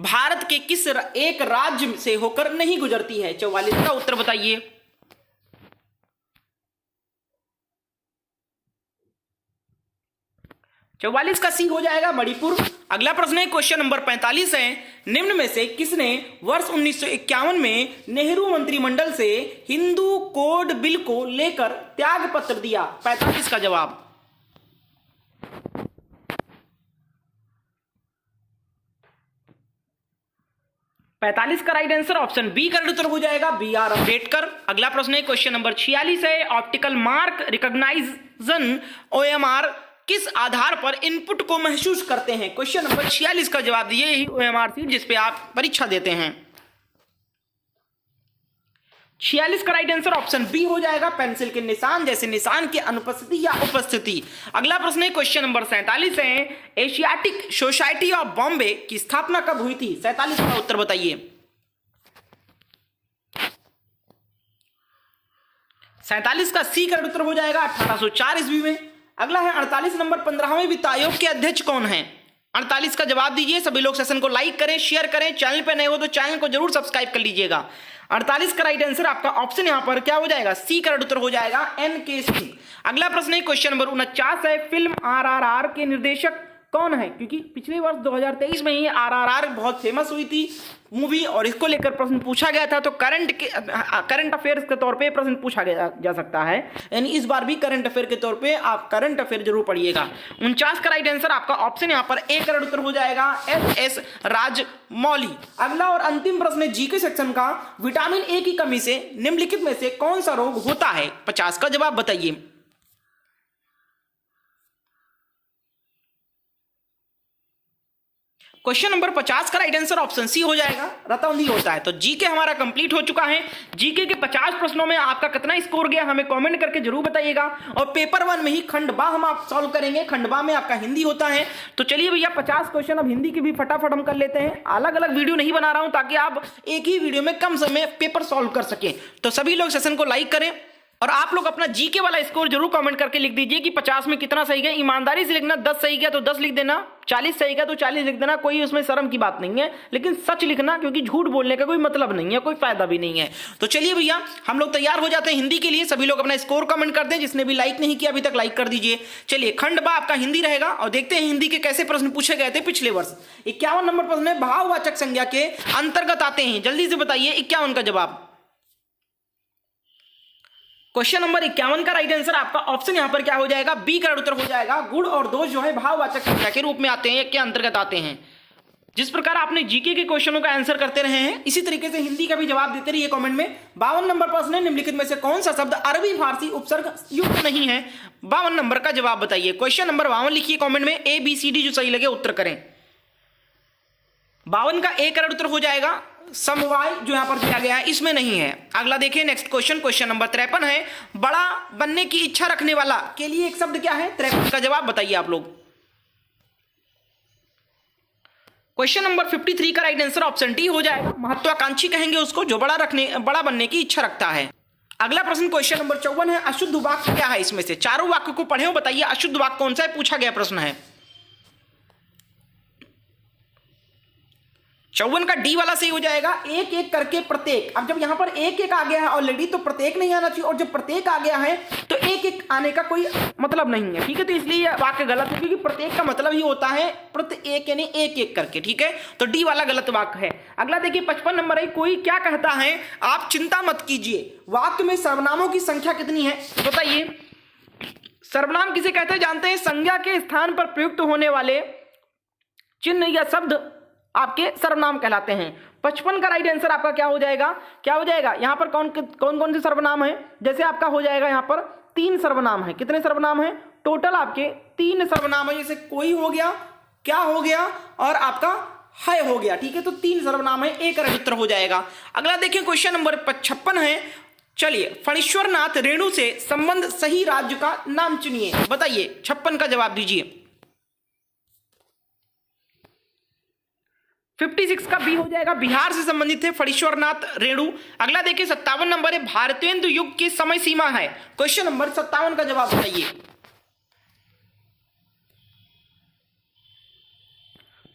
S1: भारत के किस एक राज्य से होकर नहीं गुजरती है? 44 का उत्तर बताइए। 44 का सी हो जाएगा मणिपुर। अगला प्रश्न है क्वेश्चन नंबर 45 है, निम्न में से किसने वर्ष 1951 में नेहरू मंत्रिमंडल से हिंदू कोड बिल को लेकर त्याग पत्र दिया? 45 का जवाब। 45 का राइट आंसर ऑप्शन बी का उत्तर हो जाएगा बी आर अम्बेडकर। अगला प्रश्न है क्वेश्चन नंबर 46 है, ऑप्टिकल मार्क रिकॉग्नाइजेशन ओएमआर किस आधार पर इनपुट को महसूस करते हैं? क्वेश्चन नंबर 46 का जवाब दिए, यही ओएमआर थी जिसपे आप परीक्षा देते हैं। 46 का राइट आंसर ऑप्शन बी हो जाएगा पेंसिल के निशान जैसे निशान की अनुपस्थिति या उपस्थिति। अगला प्रश्न है क्वेश्चन नंबर 47 है, एशियाटिक सोसाइटी ऑफ बॉम्बे की स्थापना कब हुई थी? 47 का उत्तर बताइए। 47 का सी का उत्तर हो जाएगा 1804 ईस्वी में। अगला है 48 नंबर, 15वें वित्त आयोग के अध्यक्ष कौन है? 48 का जवाब दीजिए। सभी लोग सेशन को लाइक करें, शेयर करें, चैनल पे नए हो तो चैनल को जरूर सब्सक्राइब कर लीजिएगा। 48 का राइट आंसर आपका ऑप्शन यहां पर क्या हो जाएगा? सी का उत्तर हो जाएगा एन के सिंह। अगला प्रश्न है क्वेश्चन नंबर 49 है, फिल्म आरआरआर के निर्देशक कौन है, क्योंकि पिछले वर्ष 2023 में ही RRR बहुत फेमस हुई थी मूवी और इसको लेकर प्रश्न पूछा गया था। तो करंट अफेयर्स के तौर पे प्रश्न पूछा जा सकता है, यानी इस बार भी करंट अफेयर के तौर पे आप करंट अफेयर जरूर पढ़िएगा। 49 का राइट आंसर आपका ऑप्शन यहाँ पर ए करेक्ट उत्तर हो जाएगा, SS राजमौली। अगला और अंतिम प्रश्न है जीके सेक्शन का, विटामिन ए की कमी से निम्नलिखित में से कौन सा रोग होता है? 50 का जवाब बताइए। क्वेश्चन नंबर 50 का राइट आंसर ऑप्शन सी हो जाएगा, रतौंधी होता है। तो जीके हमारा कंप्लीट हो चुका है। जीके के 50 प्रश्नों में आपका कितना स्कोर गया हमें कमेंट करके जरूर बताइएगा। और पेपर 1 में ही खंड बा हम आप सॉल्व करेंगे, खंड बा में आपका हिंदी होता है। तो चलिए भैया 50 क्वेश्चन अब हिंदी के भी फटाफट हम कर लेते हैं। अलग अलग वीडियो नहीं बना रहा हूं ताकि आप एक ही वीडियो में कम समय पेपर सॉल्व कर सकें। तो सभी लोग सेशन को लाइक करें और आप लोग अपना जीके वाला स्कोर जरूर कमेंट करके लिख दीजिए कि 50 में कितना सही गया। ईमानदारी से लिखना, 10 सही गया तो 10 लिख देना, 40 सही गया तो 40 लिख देना, कोई उसमें शर्म की बात नहीं है। लेकिन सच लिखना, क्योंकि झूठ बोलने का कोई मतलब नहीं है, कोई फायदा भी नहीं है। तो चलिए भैया हम लोग तैयार हो जाते हैं हिंदी के लिए। सभी लोग अपना स्कोर कमेंट कर दें, जिसने भी लाइक नहीं किया अभी तक लाइक कर दीजिए। चलिए खंड बा आपका हिंदी रहेगा और देखते हैं हिंदी के कैसे प्रश्न पूछे गए थे पिछले वर्ष। 51 नंबर प्रश्न है, भाववाचक संज्ञा के अंतर्गत आते हैं, जल्दी से बताइए 51 का जवाब। क्वेश्चन नंबर 51 का राइट आंसर आपका ऑप्शन यहां पर क्या हो जाएगा? बी करेक्ट उत्तर हो जाएगा। गुण और दोष जो है भाववाचक संज्ञा के रूप में आते हैं, के अंतर्गत आते हैं। जिस प्रकार आपने जीके के क्वेश्चनों का आंसर करते रहे हैं, इसी तरीके से हिंदी का भी जवाब देते रहिए कमेंट में। 52 नंबर प्रश्न है, निम्नलिखित में से कौन सा शब्द अरबी फारसी उपसर्ग युक्त नहीं है? 52 नंबर का जवाब बताइए। क्वेश्चन नंबर 52 लिखिए कमेंट में, ABCD जो सही लगे उत्तर करें। 52 का ए करेक्ट उत्तर हो जाएगा। समवाय जो यहां पर दिया गया है इसमें नहीं है। अगला देखिए नेक्स्ट क्वेश्चन, क्वेश्चन नंबर 53 है, बड़ा बनने की इच्छा रखने वाला के लिए एक शब्द क्या है? 53 का जवाब बताइए आप लोग। क्वेश्चन नंबर 53 का राइट आंसर ऑप्शन डी हो जाएगा। महत्वाकांक्षी कहेंगे उसको जो बड़ा बनने की इच्छा रखता है। अगला प्रश्न क्वेश्चन नंबर 54 है, अशुद्ध वाक्य क्या है? इसमें से चारों वाक्य को पढ़े हो, बताइए अशुद्ध वाक्य कौन सा है? पूछा गया प्रश्न है। 54 का डी वाला सही हो जाएगा, एक एक करके प्रत्येक। अब जब यहां पर एक एक आ गया है ऑलरेडी तो प्रत्येक नहीं आना चाहिए, और जब प्रत्येक आ गया है तो एक एक आने का कोई मतलब नहीं है, ठीक है। तो इसलिए यह वाक्य गलत है, क्योंकि प्रत्येक का मतलब ही होता है प्रत्येक, यानी एक एक करके, ठीक है। तो डी वाला गलत वाक्य है। अगला देखिए 55 नंबर है, कोई क्या कहता है? आप चिंता मत कीजिए। वाक्य में सर्वनामों की संख्या कितनी है बताइए। सर्वनाम किसे कहते हैं जानते हैं? संज्ञा के स्थान पर प्रयुक्त होने वाले चिन्ह या शब्द आपके सर्वनाम कहलाते हैं। 55 का राइट आंसर आपका क्या हो जाएगा? क्या हो जाएगा? यहां पर कौन कौन से सर्वनाम है? जैसे आपका हो जाएगा यहां पर 3 सर्वनाम है। कितने सर्वनाम है? टोटल आपके 3 सर्वनाम है। जैसे कोई हो गया, क्या हो गया, और आपका है हो गया, ठीक है। तो 3 सर्वनाम है, एक करेक्ट उत्तर हो जाएगा। अगला देखिए क्वेश्चन नंबर 56 है, चलिए फणीश्वरनाथ रेणु से संबंध सही राज्य का नाम चुनिए, बताइए। 56 का जवाब दीजिए। 56 का बी हो जाएगा, बिहार से संबंधित है फणीश्वरनाथ रेणु। अगला देखिए 57 नंबर है, भारतेंदु युग की समय सीमा है। क्वेश्चन नंबर 57 का जवाब बताइए।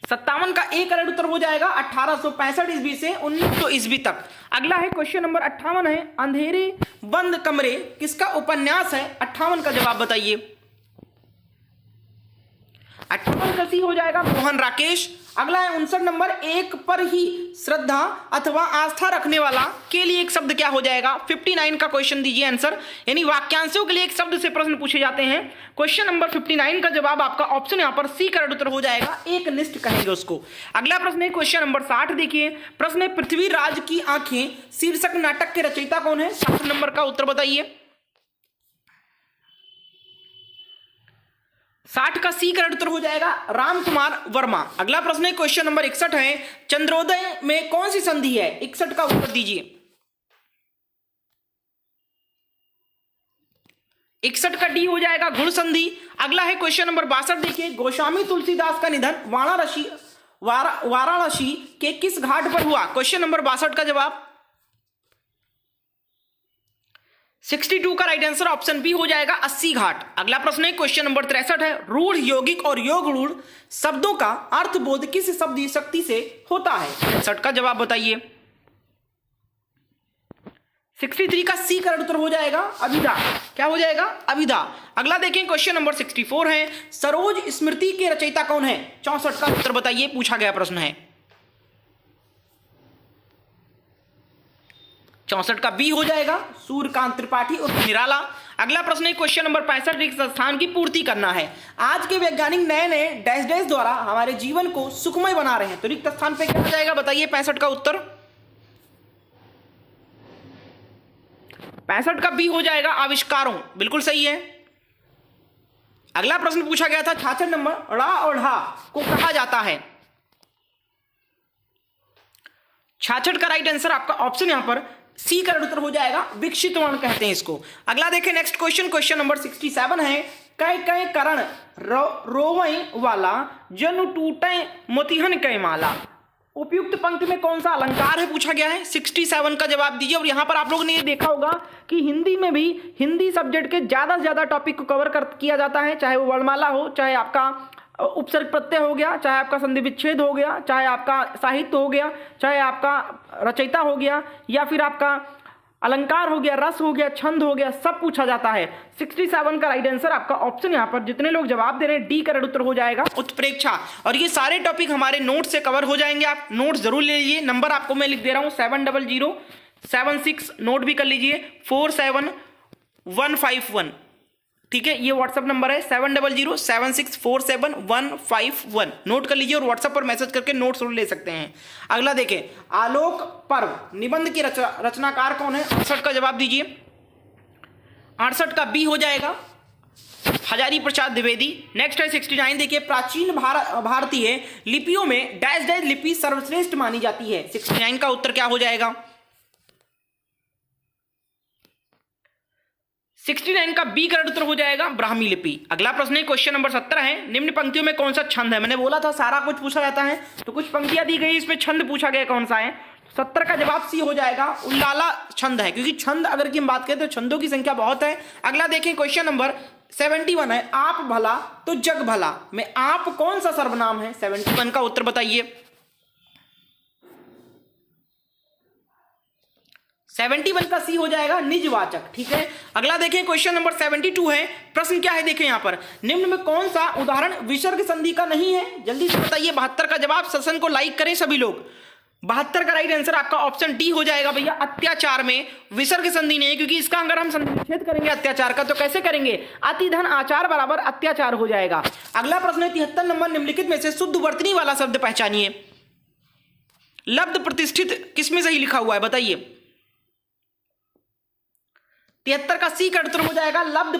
S1: 57 का ए करेक्ट उत्तर हो जाएगा, 1865 ईस्वी से 1900 ईस्वी तक। अगला है क्वेश्चन नंबर 58 है, अंधेरे बंद कमरे किसका उपन्यास है? 58 का जवाब बताइए। 58 का सी हो जाएगा, मोहन राकेश। अगला है 59 नंबर, एक पर ही श्रद्धा अथवा आस्था रखने वाला के लिए एक शब्द क्या हो जाएगा? 59 का क्वेश्चन दीजिए आंसर, यानी वाक्यांशों के लिए एक शब्द से प्रश्न पूछे जाते हैं। क्वेश्चन नंबर 59 का जवाब आपका ऑप्शन यहां पर सी करेक्ट उत्तर हो जाएगा, एक निष्ठ कहेंगे उसको। अगला प्रश्न है क्वेश्चन नंबर 60, देखिए प्रश्न है, पृथ्वीराज की आंखें शीर्षक नाटक के रचयिता कौन है? 60 नंबर का उत्तर बताइए। 60 का सी करेक्ट उत्तर हो जाएगा, राम कुमार वर्मा। अगला प्रश्न है क्वेश्चन नंबर 61 है, चंद्रोदय में कौन सी संधि है? 61 का उत्तर दीजिए। 61 का डी हो जाएगा, गुण संधि। अगला है क्वेश्चन नंबर 62, देखिए गोस्वामी तुलसीदास का निधन वाराणसी के किस घाट पर हुआ? क्वेश्चन नंबर 62 का जवाब। 62 का राइट आंसर ऑप्शन बी हो जाएगा, 80 घाट। अगला प्रश्न है क्वेश्चन नंबर 63 है, रूढ़, यौगिक और योग रूढ़ शब्दों का अर्थबोध किस शब्द शक्ति से होता है? 63 का जवाब बताइए। 63 का सी करेक्ट उत्तर हो जाएगा अभिधा। क्या हो जाएगा? अभिधा। अगला देखें क्वेश्चन नंबर 64 है, सरोज स्मृति के रचयिता कौन है? 64 का उत्तर बताइए, पूछा गया प्रश्न है। 64 का बी हो जाएगा सूर्यकांत त्रिपाठी और निराला। अगला प्रश्न है क्वेश्चन नंबर 65, रिक्त स्थान की पूर्ति करना है। आज के वैज्ञानिक नए नए डैश डैश द्वारा हमारे जीवन को सुखमय बना रहे हैं, तो रिक्त स्थान पे क्या हो जाएगा बताइए? 65 का उत्तर 65 का बी हो जाएगा आविष्कारों। बिल्कुल सही है। अगला प्रश्न पूछा गया था 66 नंबर, ड़ा और ढा को कहा जाता है? 66 का राइट आंसर आपका ऑप्शन यहां पर सी का उत्तर हो जाएगा विकसित वर्ण कहते हैं इसको। अगला देखें नेक्स्ट क्वेश्चन, क्वेश्चन नंबर 67 है, कै कै करण रोवई वाला जनु टूटे मोतिहन कै माला। उपयुक्त पंक्ति में कौन सा अलंकार है पूछा गया है? 67 का जवाब दीजिए। और यहां पर आप लोगों ने ये देखा होगा कि हिंदी में भी हिंदी सब्जेक्ट के ज्यादा से ज्यादा टॉपिक को कवर किया जाता है, चाहे वो वर्णमाला हो, चाहे आपका उपसर्ग प्रत्यय हो गया, चाहे आपका संधि विच्छेद हो गया, चाहे आपका साहित्य हो गया, चाहे आपका रचयिता हो गया, या फिर आपका अलंकार हो गया, रस हो गया, छंद हो गया, सब पूछा जाता है। 67 का राइट आंसर आपका ऑप्शन यहां पर जितने लोग जवाब दे रहे हैं डी का उत्तर हो जाएगा उत्प्रेक्षा। और ये सारे टॉपिक हमारे नोट से कवर हो जाएंगे, आप नोट जरूर ले लीजिए। नंबर आपको मैं लिख दे रहा हूं 700776, नोट भी कर लीजिए 47151। ठीक है, ये व्हाट्सएप नंबर है 7007647151, नोट कर लीजिए और व्हाट्सएप पर मैसेज करके नोट्स ले सकते हैं। अगला देखें, आलोक पर्व निबंध की रचनाकार कौन है? 68 का जवाब दीजिए। 68 का बी हो जाएगा हजारी प्रसाद द्विवेदी। नेक्स्ट है 69, देखिए प्राचीन भारतीय लिपियों में डैश डैश लिपि सर्वश्रेष्ठ मानी जाती है। 69 का उत्तर क्या हो जाएगा? 69 का बी करेक्ट उत्तर हो जाएगा ब्राह्मी लिपि। अगला प्रश्न है क्वेश्चन नंबर 70 है, निम्न पंक्तियों में कौन सा छंद है? मैंने बोला था सारा कुछ पूछा जाता है, तो कुछ पंक्तियां दी गई, इसमें छंद पूछा गया कौन सा है? 70 का जवाब सी हो जाएगा उल्लाला छंद है, क्योंकि छंद अगर की हम बात करें तो छंदों की संख्या बहुत है। अगला देखें क्वेश्चन नंबर 71 है, आप भला तो जग भला में आप कौन सा सर्वनाम है? 71 का उत्तर बताइए। 71 का सी हो जाएगा निजवाचक। ठीक है, अगला देखें क्वेश्चन नंबर 72 है, प्रश्न क्या है देखें यहां पर, निम्न में कौन सा उदाहरण विसर्ग संधि का नहीं है? जल्दी से बताइए। 72 का जवाब, सेशन को लाइक करें सभी लोग। 72 का राइट आंसर आपका ऑप्शन डी हो जाएगा भैया, अत्याचार में विसर्ग संधि नहीं है, क्योंकि इसका अगर हम संधि विच्छेद करेंगे अत्याचार का तो कैसे करेंगे? अति धन आचार बराबर अत्याचार हो जाएगा। अगला प्रश्न है 73 नंबर, निम्नलिखित में से शुद्ध वर्तनी वाला शब्द पहचानिए। लब्ध प्रतिष्ठित किसमें सही लिखा हुआ है बताइए? 73 का सी का उत्तर हो जाएगा लब्ध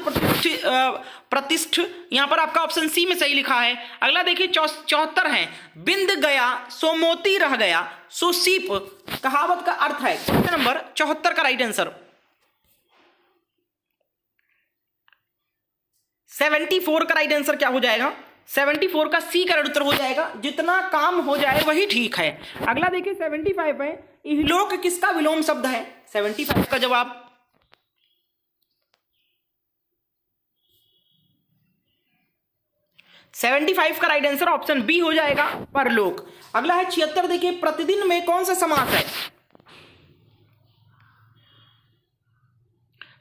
S1: प्रतिष्ठ, यहां पर आपका ऑप्शन सी में सही लिखा है। अगला देखिए 74 है, बिंद गया सो मोती रह गया सो सीप कहावत का अर्थ है? क्वेश्चन नंबर 74 का राइट आंसर 74 का राइट आंसर क्या हो जाएगा? 74 का सी का उत्तर हो जाएगा जितना काम हो जाए वही ठीक है। अगला देखिए 75 है, इहलोक किसका विलोम शब्द है? 75 का जवाब 75 का राइट आंसर ऑप्शन बी हो जाएगा परलोक। अगला है 76, देखिए प्रतिदिन में कौन सा समास है?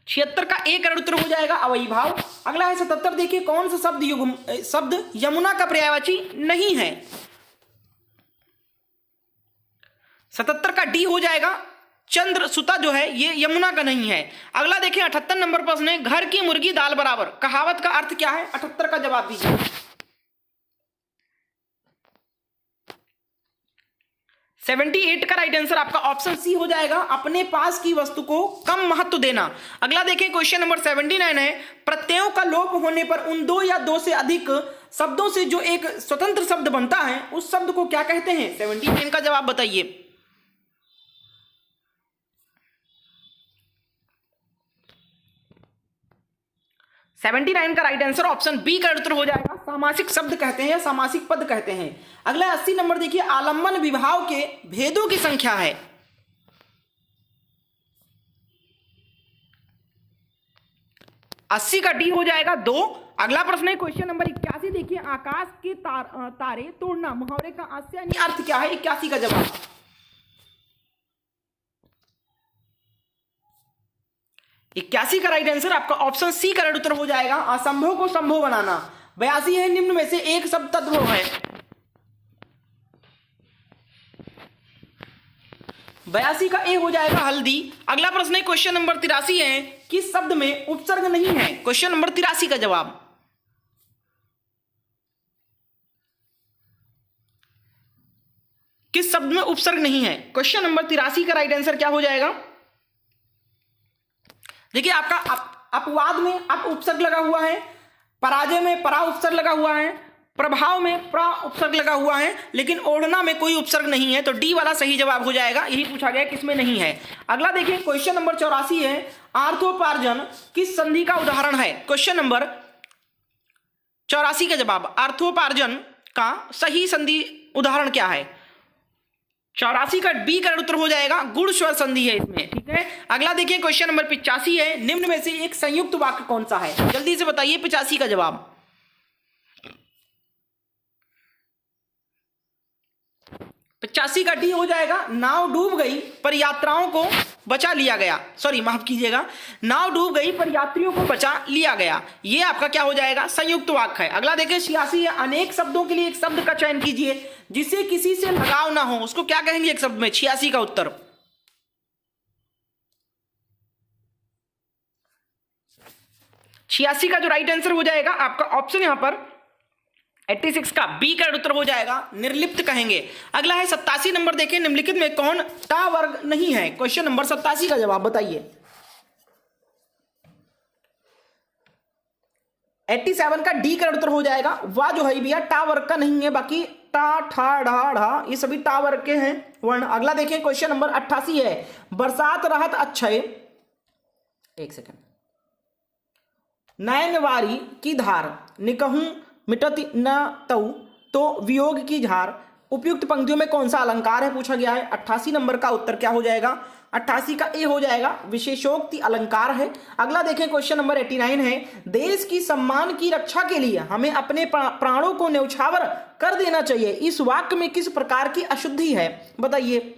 S1: 76 का एक करेक्ट उत्तर हो जाएगा अवयभाव। अगला है 77, देखिए कौन सा शब्द यमुना का पर्यायवाची नहीं है? 77 का डी हो जाएगा चंद्र सुता जो है ये यमुना का नहीं है। अगला देखिए 78 नंबर प्रश्न है, घर की मुर्गी दाल बराबर कहावत का अर्थ क्या है? 78 का जवाब दीजिए। 78 का राइट आंसर आपका ऑप्शन सी हो जाएगा अपने पास की वस्तु को कम महत्व देना। अगला देखें क्वेश्चन नंबर 79 है, प्रत्ययों का लोप होने पर उन दो या दो से अधिक शब्दों से जो एक स्वतंत्र शब्द बनता है उस शब्द को क्या कहते हैं? 79 का जवाब बताइए। 79 का राइट आंसर ऑप्शन बी का उत्तर हो जाएगा सामासिक शब्द कहते हैं या सामासिक पद कहते हैं। अगला 80 नंबर देखिए, आलम्बन विभाव के भेदों की संख्या है। 80 का डी हो जाएगा 2। अगला प्रश्न है क्वेश्चन नंबर 81, देखिए आकाश के तारे तोड़ना मुहावरे का आशय यानी अर्थ क्या है? 81 का जवाब
S2: 81 का राइट आंसर आपका ऑप्शन सी करेक्ट उत्तर हो जाएगा, असंभव को संभव बनाना। 82 है निम्न में से एक शब्द तत्व है। 82 का ए हो जाएगा हल्दी। अगला प्रश्न है क्वेश्चन नंबर 83 है, किस शब्द में उपसर्ग नहीं है? क्वेश्चन नंबर 83 का जवाब, किस शब्द में उपसर्ग नहीं है? क्वेश्चन नंबर 83 का राइट आंसर क्या हो जाएगा? देखिए आपका अपवाद में अप उपसर्ग लगा हुआ है, पराजय में परा उपसर्ग लगा हुआ है, प्रभाव में प्रा उपसर्ग लगा हुआ है, लेकिन ओढ़ना में कोई उपसर्ग नहीं है, तो डी वाला सही जवाब हो जाएगा। यही पूछा गया किसमें नहीं है। अगला देखिए क्वेश्चन नंबर 84 है, अर्थोपार्जन किस संधि का उदाहरण है? क्वेश्चन नंबर 84 का जवाब, अर्थोपार्जन का सही संधि उदाहरण क्या है? 84 का बी करेक्ट उत्तर हो जाएगा, गुण स्वर संधि है इसमें, ठीक है। अगला देखिए क्वेश्चन नंबर 85 है, निम्न में से एक संयुक्त वाक्य कौन सा है? जल्दी से बताइए 85 का जवाब। 85 का डी हो जाएगा, नाव डूब गई पर यात्राओं को बचा लिया गया, सॉरी माफ कीजिएगा, नाव डूब गई पर यात्रियों को बचा लिया गया। ये आपका क्या हो जाएगा? संयुक्त वाक्य है। अगला देखिए 86 है, अनेक शब्दों के लिए एक शब्द का चयन कीजिए जिसे किसी से लगाव ना हो, उसको क्या कहेंगे एक शब्द में? 86 का उत्तर, 86 का जो राइट आंसर हो जाएगा आपका ऑप्शन यहां पर 86 का बी करेक्ट उत्तर हो जाएगा, निर्लिप्त कहेंगे। अगला है 87 नंबर, देखिए निम्नलिखित में कौन टा वर्ग नहीं है? क्वेश्चन नंबर 87 का जवाब बताइए। 87 का डी करेक्ट उत्तर हो जाएगा, वाह जो है भैया टा वर्ग का नहीं है, बाकी टा ठा ढा ढा ये सभी टा वर्ग के हैं वर्ण। अगला देखिए क्वेश्चन नंबर 88 है, बरसात राहत अक्षय, एक सेकेंड, नयनवारी की धार, निकहूं मिटति न तऊ, तो वियोग की झार, उपयुक्त पंक्तियों में कौन सा अलंकार है पूछा गया है। 88 नंबर का उत्तर क्या हो जाएगा? 88 का ए हो जाएगा, विशेषोक्ति अलंकार है। अगला देखें क्वेश्चन नंबर 89 है, देश की सम्मान की रक्षा के लिए हमें अपने प्राणों को न्यौछावर कर देना चाहिए, इस वाक्य में किस प्रकार की अशुद्धि है? बताइए।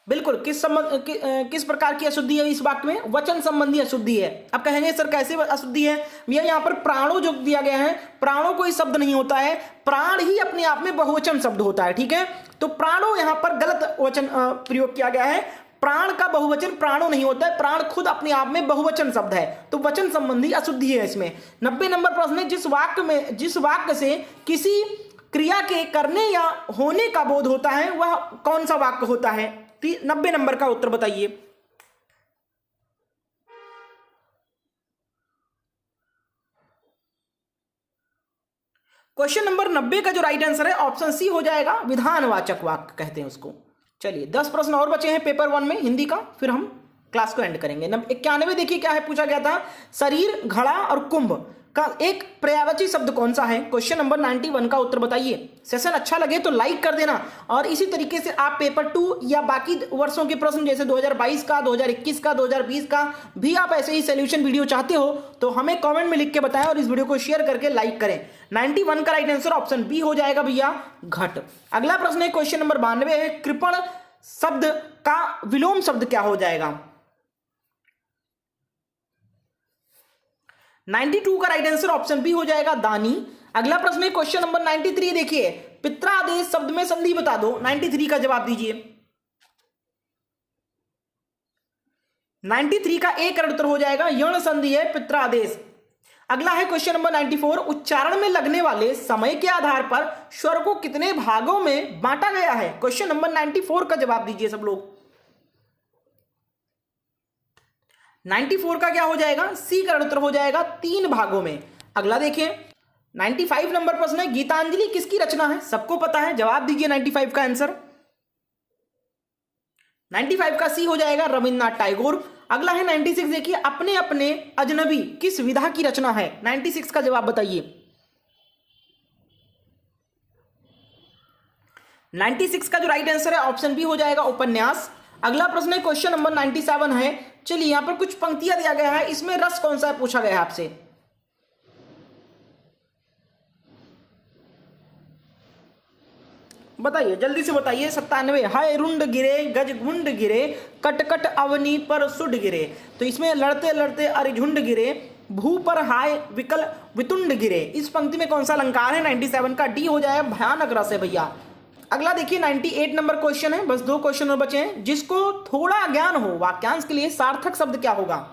S2: बिल्कुल, किस प्रकार की अशुद्धि है इस वाक्य में? वचन संबंधी अशुद्धि है। अब कहेंगे सर कैसे अशुद्धि है? भैया यहाँ पर प्राणों जो दिया गया है, प्राणों कोई शब्द नहीं होता है, प्राण ही अपने आप में बहुवचन शब्द होता है, ठीक है। तो प्राणों यहाँ पर गलत वचन प्रयोग किया गया है, प्राण का बहुवचन प्राणों नहीं होता है, प्राण खुद अपने आप में बहुवचन शब्द है, तो वचन संबंधी अशुद्धि है इसमें। 90 नंबर प्रश्न है, जिस वाक्य से किसी क्रिया के करने या होने का बोध होता है वह कौन सा वाक्य होता है? 90 नंबर का उत्तर बताइए। क्वेश्चन नंबर 90 का जो राइट आंसर है ऑप्शन सी हो जाएगा, विधानवाचक वाक्य कहते हैं उसको। चलिए 10 प्रश्न और बचे हैं पेपर 1 में हिंदी का, फिर हम क्लास को एंड करेंगे। 91 देखिए क्या है पूछा गया था, शरीर, घड़ा और कुंभ का एक पर्यायवाची शब्द कौन सा है? क्वेश्चन नंबर 91 का उत्तर बताइए। सेशन अच्छा लगे तो लाइक कर देना, और इसी तरीके से आप पेपर 2 या बाकी वर्षों के प्रश्न जैसे 2022 का, 2021 का, 2020 का भी आप ऐसे ही सोल्यूशन वीडियो चाहते हो तो हमें कमेंट में लिख के बताएं और इस वीडियो को शेयर करके लाइक करें। 91 का राइट आंसर ऑप्शन बी हो जाएगा भैया, घट। अगला प्रश्न है क्वेश्चन नंबर 92 है, कृपण शब्द का विलोम शब्द क्या हो जाएगा? 92 का राइट आंसर ऑप्शन बी हो जाएगा, दानी। अगला प्रश्न है क्वेश्चन नंबर 93, देखिए पित्रादेश शब्द में संधि बता दो। 93 का जवाब दीजिए। 93 का एक करेक्ट उत्तर हो जाएगा, यण संधि है पित्रादेश। अगला है क्वेश्चन नंबर 94, उच्चारण में लगने वाले समय के आधार पर स्वर को कितने भागों में बांटा गया है? क्वेश्चन नंबर 94 का जवाब दीजिए सब लोग। 94 का क्या हो जाएगा? सी करेक्ट उत्तर हो जाएगा, 3 भागों में। अगला देखिए 95 नंबर प्रश्न है, गीतांजलि किसकी रचना है? सबको पता है, जवाब दीजिए 95 का आंसर। 95 का सी हो जाएगा, रविन्द्रनाथ टैगोर। अगला है 96, देखिए अपने अपने अजनबी किस विधा की रचना है? 96 का जवाब बताइए। 96 का जो राइट आंसर है ऑप्शन बी हो जाएगा, उपन्यास। अगला प्रश्न है क्वेश्चन नंबर 97 है, चलिए यहां पर कुछ पंक्तियां दिया गया है, इसमें रस कौन सा है पूछा गया है आपसे। बताइए जल्दी से बताइए। 97 हाय रुंड गिरे गज गुंड गिरे कटकट अवनी पर सुड गिरे। तो इसमें लड़ते लड़ते अरिझुंड गिरे भू पर हाय विकल वितुंड गिरे। इस पंक्ति में कौन सा अलंकार है? 97 का डी हो जाए, भयानक रस है भैया। अगला देखिए 98 नंबर क्वेश्चन है, बस 2 क्वेश्चन और बचे हैं। जिसको थोड़ा ज्ञान हो वाक्यांश के लिए सार्थक शब्द क्या होगा?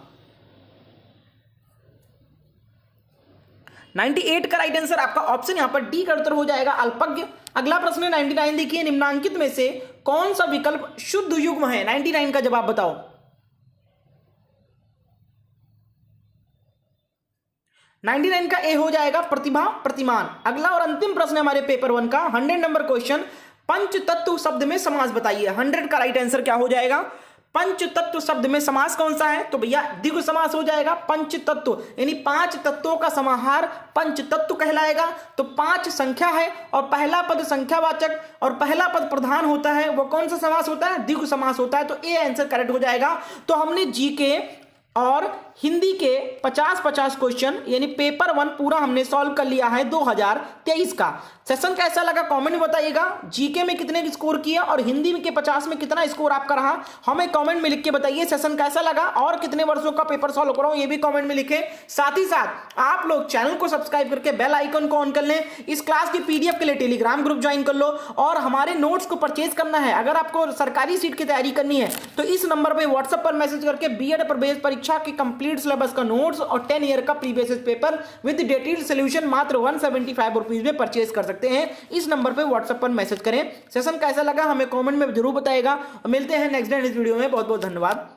S2: 98 का राइट आंसर आपका ऑप्शन यहां पर डी का उत्तर हो जाएगा, अल्पज्ञ। अगला प्रश्न है 99 देखिए, निम्नांकित में से कौन सा विकल्प शुद्ध युग्म है? 99 का जवाब बताओ। 99 का ए हो जाएगा, प्रतिभा प्रतिमान। अगला और अंतिम प्रश्न हमारे पेपर 1 का 100 नंबर क्वेश्चन, पंच तत्व शब्द में समास बताइए। 100 का राइट आंसर क्या हो जाएगा? पंच तत्व शब्द में समास कौन सा है? तो भैया द्विगु समास हो जाएगा। पंच तत्व यानी 5 तत्वों का समाहार पंच तत्व कहलाएगा। तो 5 संख्या है और पहला पद संख्यावाचक और पहला पद प्रधान होता है, वो कौन सा समास होता है? द्विगु समास होता है। तो ए आंसर करेक्ट हो जाएगा। तो हमने जीके और हिंदी के 50-50 क्वेश्चन यानी पेपर 1 पूरा हमने सॉल्व कर लिया है 2023 का। सेशन कैसा लगा कमेंट में बताइएगा। जीके में कितने स्कोर किया और हिंदी के 50 में कितना स्कोर आपका रहा, हमें कमेंट में लिख के बताइए। सेशन कैसा लगा और कितने वर्षों का पेपर सॉल्व करो ये भी कमेंट में लिखें। साथ ही साथ आप लोग चैनल को सब्सक्राइब करके बेल आइकन को ऑन कर लें। इस क्लास की पीडीएफ के लिए टेलीग्राम ग्रुप ज्वाइन कर लो और हमारे नोट्स को परचेज करना है। अगर आपको सरकारी सीट की तैयारी करनी है तो इस नंबर पर व्हाट्सएप पर मैसेज करके बीएड प्रवेश परीक्षा की कंप्लीट सिलेबस का नोट्स और 10 ईयर का previous paper with detailed solution मात्र 175 रुपीज में परचेज कर सकते हैं। इस नंबर पे व्हाट्सएप पर मैसेज करें। सेशन कैसा लगा हमें कमेंट में जरूर बताएगा। मिलते हैं नेक्स्ट डे इस वीडियो में। बहुत बहुत धन्यवाद।